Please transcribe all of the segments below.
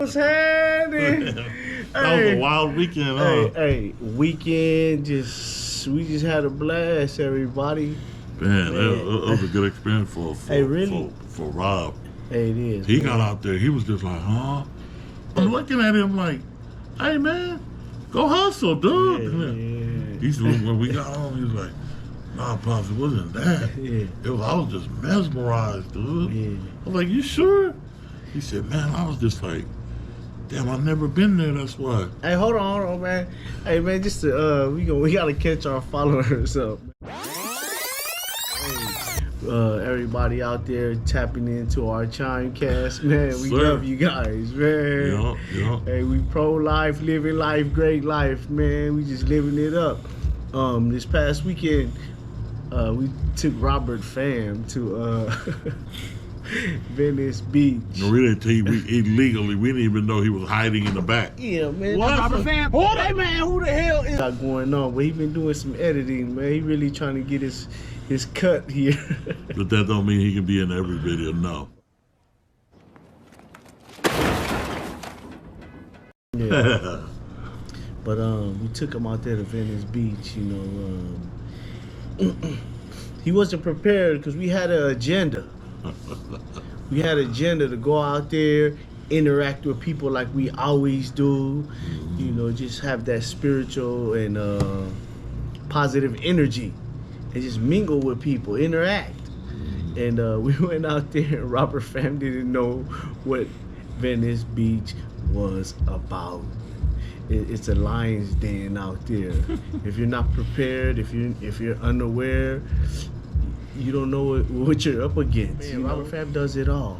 What's happening? That was a wild weekend, huh? Hey, weekend, we just had a blast, everybody. Man, that was a good experience for Rob. Hey, it is. He got out there, he was just like, huh? I'm looking at him like, hey man, go hustle, dude. Yeah. He's when we got home, he was like, nah, Pops, it wasn't that. I was just mesmerized, dude. Yeah. I was like, you sure? He said, man, I was just like, damn, I've never been there, that's why. Hey, hold on, man. Hey, man, just to, we gotta catch our followers up. Everybody out there tapping into our ChimeCast, man. We love you guys, man. Yeah. Hey, we pro-life, living life, great life, man. We just living it up. This past weekend, we took Robert Fam to Venice Beach. No, we didn't tell you illegally. We didn't even know he was hiding in the back. Yeah, man. What? Robert Fam. Hey, man, who the hell is that going on? But he been doing some editing, man. He really trying to get his cut here. But that don't mean he can be in every video, no. Yeah. But we took him out there to Venice Beach, he wasn't prepared because we had an agenda. We had an agenda to go out there, interact with people like we always do, just have that spiritual and positive energy and just mingle with people, interact. And we went out there and Robert Fam didn't know what Venice Beach was about. It's a lion's den out there. If you're not prepared, if you're unaware, you don't know what you're up against. Man, Robert Fam does it all.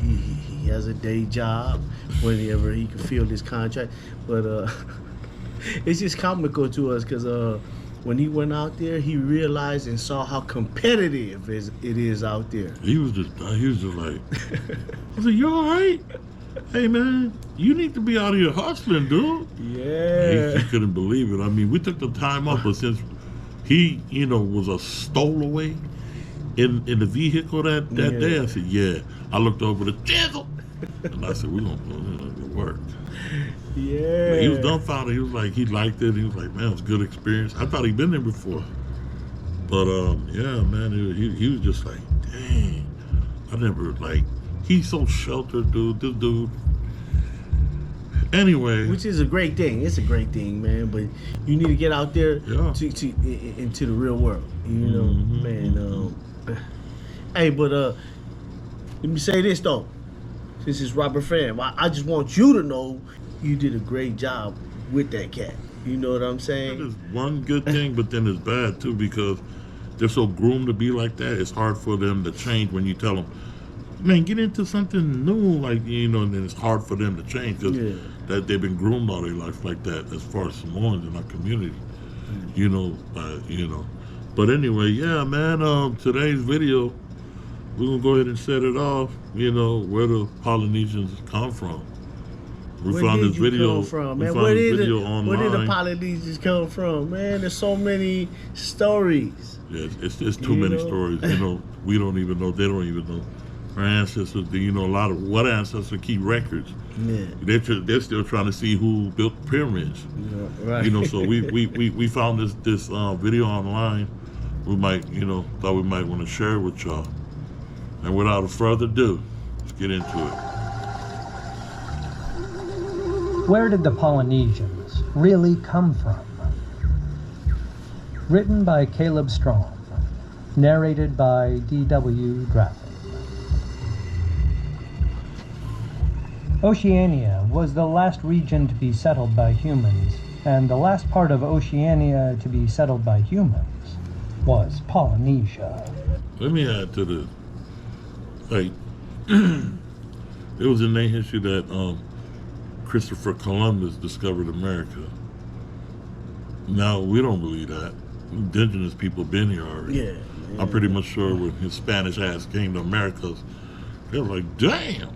He has a day job whenever he can fill his contract. But it's just comical to us because when he went out there, he realized and saw how competitive it is out there. He was just like, I said, you all right? Hey man, you need to be out here hustling, dude. Yeah. He couldn't believe it. I mean, we took the time off, but since he, was a stowaway in the vehicle that day, I said, yeah. I looked over to Jizzle, and I said, we're going to work. Yeah. But he was dumbfounded. He was like, he liked it. He was like, man, it was a good experience. I thought he'd been there before. But, yeah, man, he was just like, dang. I never, he's so sheltered, dude. This dude. Anyway. Which is a great thing. It's a great thing, man. But you need to get out there into the real world. Man. Hey, but let me say this, though. This is Robert Fam. I just want you to know you did a great job with that cat. You know what I'm saying? That is one good thing, but then it's bad, too, because they're so groomed to be like that. It's hard for them to change when you tell them, man, get into something new, and then it's hard for them to change because that they've been groomed all their life like that as far as Samoans in our community, But anyway, yeah, man, today's video, we're going to go ahead and set it off, where the Polynesians come from. We found this video online. Where did the Polynesians come from, man? There's so many stories. Yeah, it's too many stories. We don't even know. They don't even know. Our ancestors, a lot of what ancestors keep records. Yeah. They're still trying to see who built the pyramids. Yeah, right. So we found this video online. We might, thought we might want to share it with y'all. And without further ado, let's get into it. Where did the Polynesians really come from? Written by Caleb Strong. Narrated by D.W. Draffin. Oceania was the last region to be settled by humans, and the last part of Oceania to be settled by humans was Polynesia. Let me add to this. It was in their history that Christopher Columbus discovered America. Now, we don't believe that. Indigenous people been here already. Yeah. I'm pretty much sure when his Spanish ass came to America, they were like, damn.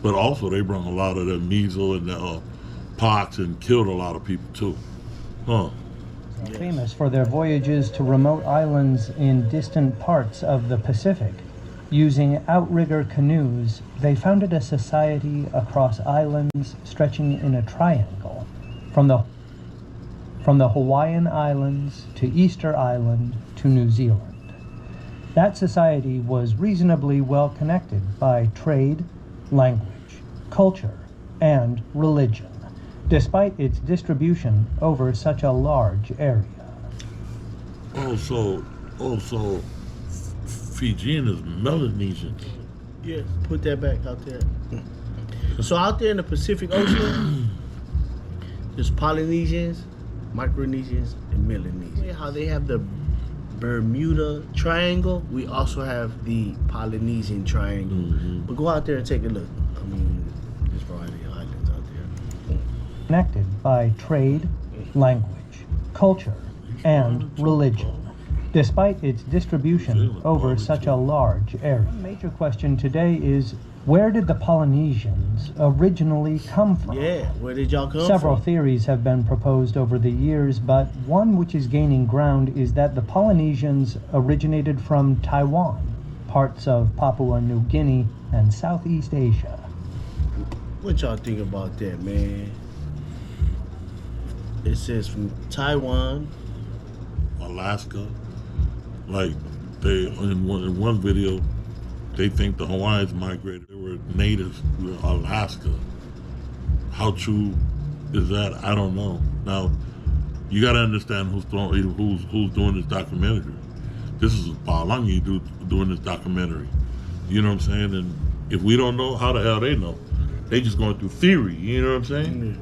But also, they brought a lot of the measles and the pox and killed a lot of people, too. Famous for their voyages to remote islands in distant parts of the Pacific, Using outrigger canoes, they founded a society across islands stretching in a triangle from the Hawaiian Islands to Easter Island to New Zealand. That society was reasonably well connected by trade, language, culture, and religion, despite its distribution over such a large area. Also, Fijian is Melanesian. Yeah, put that back out there. So out there in the Pacific Ocean, there's Polynesians, Micronesians, and Melanesians. How they have the Bermuda Triangle, we also have the Polynesian Triangle. Mm-hmm. But go out there and take a look. I mean, there's a variety of islands out there. Connected by trade, language, culture, and religion, despite its distribution over such a large area. The major question today is, where did the Polynesians originally come from? Yeah, where did y'all come Several from? theories have been proposed over the years, but one which is gaining ground is that the Polynesians originated from Taiwan, parts of Papua New Guinea, and Southeast Asia. What y'all think about that, man? It says from Taiwan, Alaska. Like they in one video, they think the Hawaiians migrated. They were natives to Alaska. How true is that? I don't know. Now, you got to understand who's doing this documentary. This is Palangi doing this documentary. You know what I'm saying? And if we don't know, how the hell they know? They just going through theory. You know what I'm saying?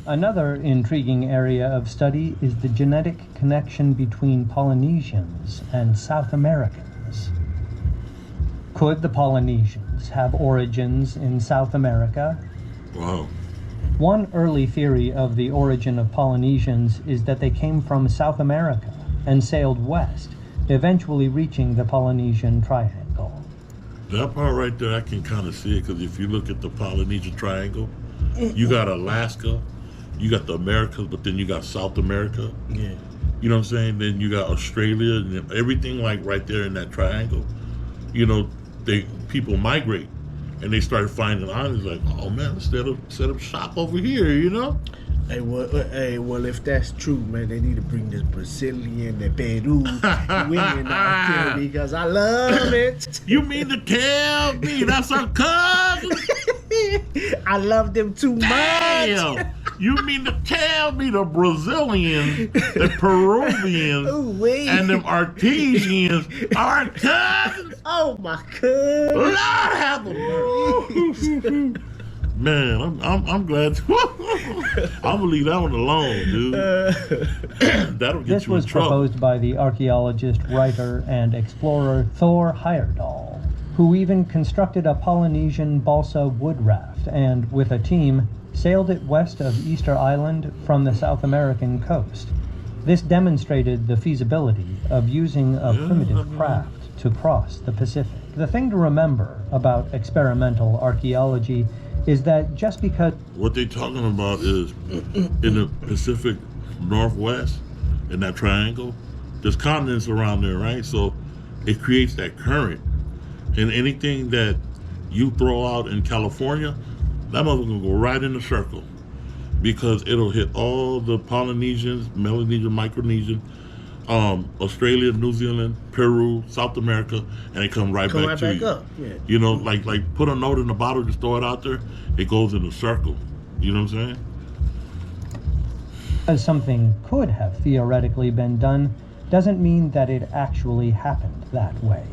Another intriguing area of study is the genetic connection between Polynesians and South Americans. Could the Polynesians have origins in South America? Wow. One early theory of the origin of Polynesians is that they came from South America and sailed west, eventually reaching the Polynesian Triangle. That part right there, I can kind of see it, because if you look at the Polynesian Triangle, you got Alaska, you got the Americas, but then you got South America. yeah. You know what I'm saying? Then you got Australia and everything like right there in that triangle. You know, people migrate and they started finding islands like, oh man, let's set up shop over here, you know? Hey, well, if that's true, man, they need to bring this Brazilian, the Peru women out here because I love it. You mean to tell me that's our cousin? I love them too much. Damn! You mean to tell me the Brazilians, the Peruvians, Ooh-wee. and them Artesians are cousins? Oh my God! Lord have mercy. Man, I'm glad. I'm gonna leave that one alone, dude. That'll get This you in was trouble. proposed by the archaeologist, writer, and explorer Thor Heyerdahl, who even constructed a Polynesian balsa wood raft and, with a team, sailed it west of Easter Island from the South American coast. This demonstrated the feasibility of using a primitive craft to cross the Pacific. The thing to remember about experimental archaeology is that just because What they're talking about is in the Pacific Northwest, in that triangle, there's continents around there, right? So it creates that current. And anything that you throw out in California, that motherfucker gonna go right in the circle, because it'll hit all the Polynesians, Melanesian, Micronesian, Australia, New Zealand, Peru, South America, and it come right back to you. up. Yeah. You know, like put a note in the bottle, just throw it out there, it goes in a circle. You know what I'm saying? something could have theoretically been done, doesn't mean that it actually happened that way.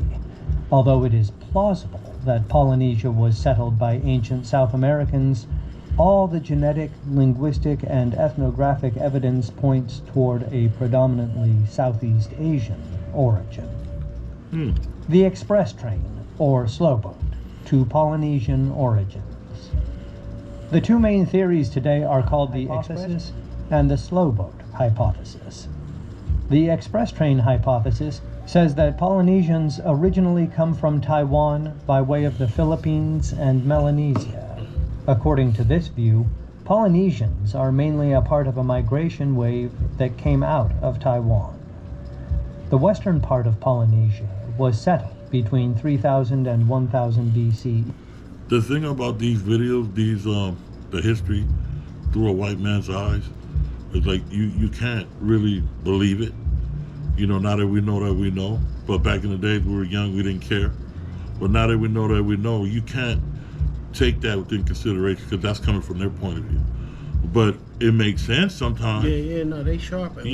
Although it is plausible that Polynesia was settled by ancient South Americans, all the genetic, linguistic, and ethnographic evidence points toward a predominantly Southeast Asian origin. The express train, or slowboat, to Polynesian origins. The two main theories today are called the hypothesis and the slowboat hypothesis. The express train hypothesis says that Polynesians originally come from Taiwan by way of the Philippines and Melanesia. According to this view, Polynesians are mainly a part of a migration wave that came out of Taiwan. The western part of Polynesia was settled between 3000 and 1000 BC. The thing about these videos, the history through a white man's eyes, is like you can't really believe it. You know, now that we know. But back in the days we were young, we didn't care. But now that we know, you can't take that within consideration because that's coming from their point of view. But it makes sense sometimes. No, they sharp. But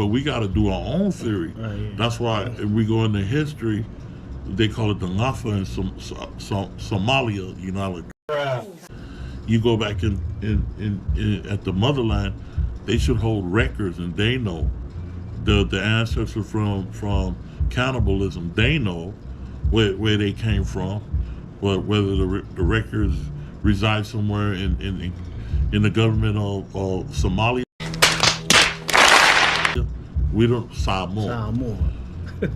we got to do our own theory. That's why if we go into history, they call it the Lafa in Somalia. You know, like, you go back in at the motherland, they should hold records, and they know the ancestors from cannibalism. They know where they came from, whether the records reside somewhere in the government of Somalia. We don't Samoa.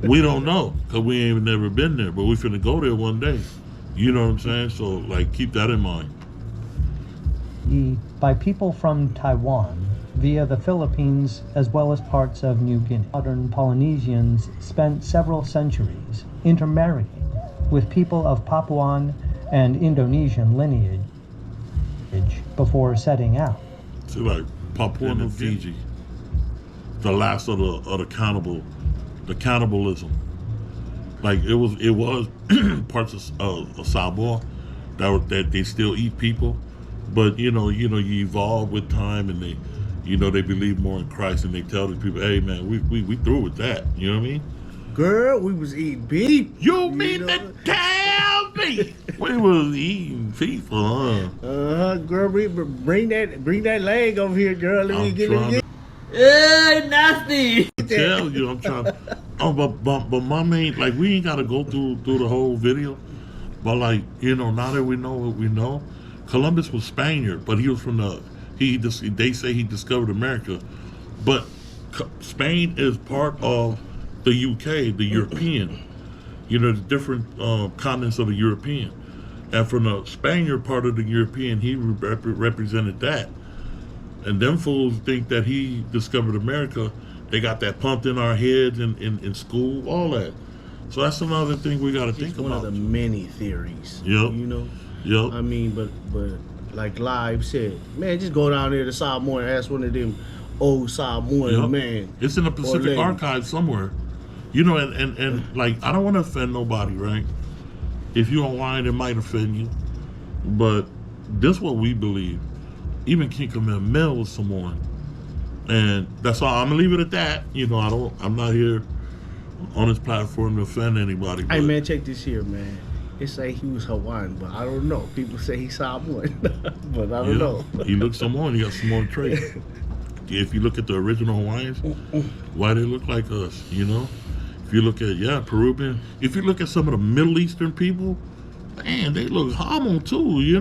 We don't know because we ain't never been there, but we finna go there one day. You know what I'm saying? So like, keep that in mind. By people from Taiwan via the Philippines as well as parts of New Guinea. Modern Polynesians spent several centuries intermarrying with people of Papuan and Indonesian lineage before setting out. See, like Papua New Fiji, the last of the cannibalism. Like it was parts of Samoa that they still eat people, but you evolve with time, and they believe more in Christ, and they tell the people, hey man, we through with that. You know what I mean? Girl, we was eating beef. You mean to tell me we was eating people, huh? Girl, bring that leg over here, girl. Let me get it. Nasty. I tell you, I'm trying. But my main, like, we ain't gotta go through the whole video. But like, now that we know what we know, Columbus was Spaniard, but he was from they say he discovered America, but Spain is part of the UK, the European, the different continents of the European. And from the Spaniard part of the European, he represented that. And them fools think that he discovered America. They got that pumped in our heads in school, all that. So that's another thing we got to think about. One of the many theories. Yep. Yep. I mean, but like Live said, man, just go down there to Samoa and ask one of them old Samoan man. It's in the Pacific Archive somewhere. And like, I don't want to offend nobody, right? If you're online, it might offend you. But this is what we believe. Even King Kamehameha was Samoan. And that's all. I'm gonna leave it at that. I'm not here on this platform to offend anybody. Hey man, check this here, man. It say he was Hawaiian, but I don't know. People say he's Samoan, but I don't know. He looks Samoan. He got Samoan traits. If you look at the original Hawaiians, why they look like us? If you look at Peruvian, if you look at some of the Middle Eastern people, man, they look homo too. You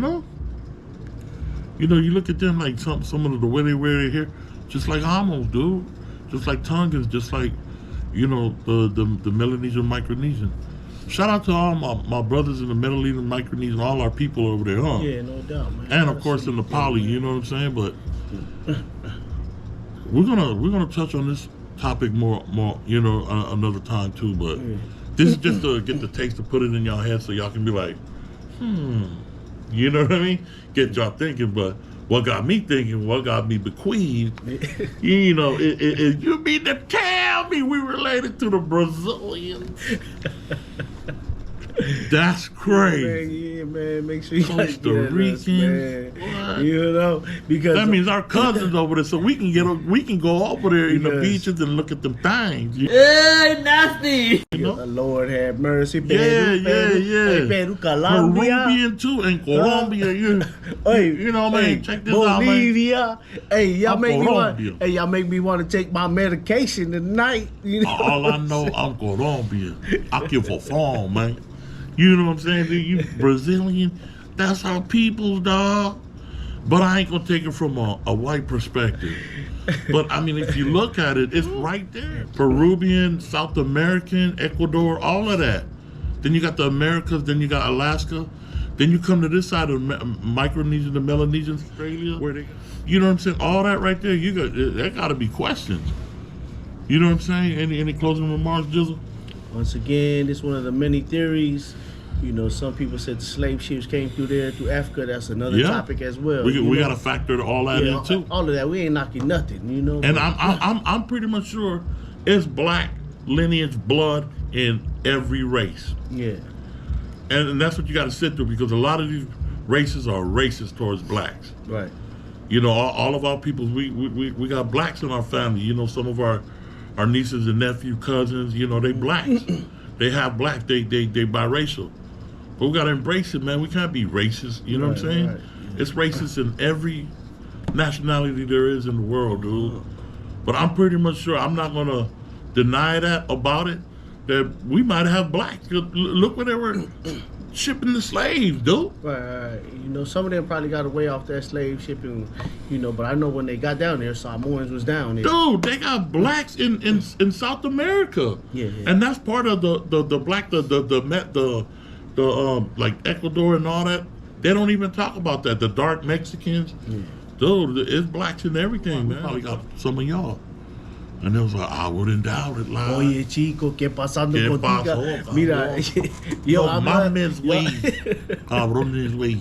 look at them like some of the way they wear their hair, just like homos, dude. Just like Tongans, just like the Melanesian, Micronesian. Shout out to all my brothers in the Melanesian, Micronesian, all our people over there, huh? Yeah, no doubt, man. And of course in the Poly, you know what I'm saying? But we're gonna touch on this topic more another time too. But this is just to get the taste, to put it in y'all head so y'all can be like, you know what I mean? Get y'all thinking. But what got me thinking, what got me bequeathed, you mean to tell me we related to the Brazilians? That's crazy. Yeah, man. Make sure you Costa Ricans, because that means our cousins over there, so we can go over there in the beaches and look at them things. Nasty. Lord have mercy. Peru, Colombia. Peruvian too, and Colombia. Check this out, man. Bolivia. Hey, y'all Colombia. make me want to take my medication tonight. All I know, I'm Colombia. I give a farm, man. You know what I'm saying? You Brazilian, that's our people's, dog. But I ain't gonna take it from a white perspective. But I mean, if you look at it, it's right there. Peruvian, South American, Ecuador, all of that. Then you got the Americas, then you got Alaska. Then you come to this side of Micronesia, the Melanesian, Australia, where they, you know what I'm saying? All that right there, that gotta be questions. You know what I'm saying? Any closing remarks, Jizzle? Once again, this is one of the many theories. You know, some people said the slave ships came through there, through Africa. That's another topic as well. We got to factor all that in too. All of that. We ain't knocking nothing, you know. And I'm pretty much sure it's black lineage blood in every race. Yeah. And that's what you got to sit through, because a lot of these races are racist towards blacks. Right. You know, all of our people, we got blacks in our family. You know, some of our nieces and nephew, cousins, you know, they blacks. They have black. They biracial. But we got to embrace it, man. We can't be racist. You know what I'm saying? Right. It's racist in every nationality there is in the world, dude. But I'm pretty much sure, I'm not going to deny that about it, that we might have blacks. Look where they were shipping the slaves, dude. Right. You know, some of them probably got away off that slave shipping, you know, but I know when they got down there, Samoans was down there. Dude, they got blacks in South America. Yeah. And that's part of the black, the like Ecuador and all that. They don't even talk about that. The dark Mexicans. Yeah. Dude, it's blacks in everything, man. We got some of y'all. And it was like, I wouldn't doubt it, like. Oye, chico, ¿qué pasando ¿Qué contigo? pasó, Mira, yo, I'm mames, güey. Cabrones, güey.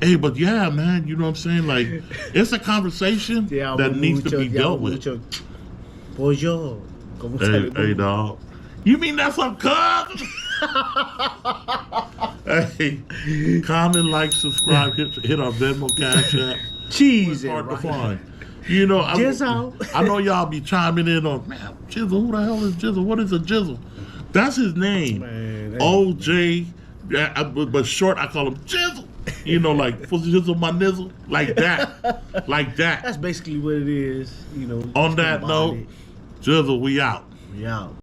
Hey, but yeah, man, you know what I'm saying? Like, it's a conversation that needs to be dealt with. Pollo. Hey, dog. You mean that's a cuz? Hey, comment, like, subscribe, hit our Venmo, Cash App. Cheese. It's hard to find. You know, I know y'all be chiming in on, man, Jizzle, who the hell is Jizzle? What is a Jizzle? That's his name. Man, OJ, but short, I call him Jizzle. You know, like, for Jizzle my nizzle, like that. Like that. That's basically what it is, you know. On that note, Jizzle, we out. We out.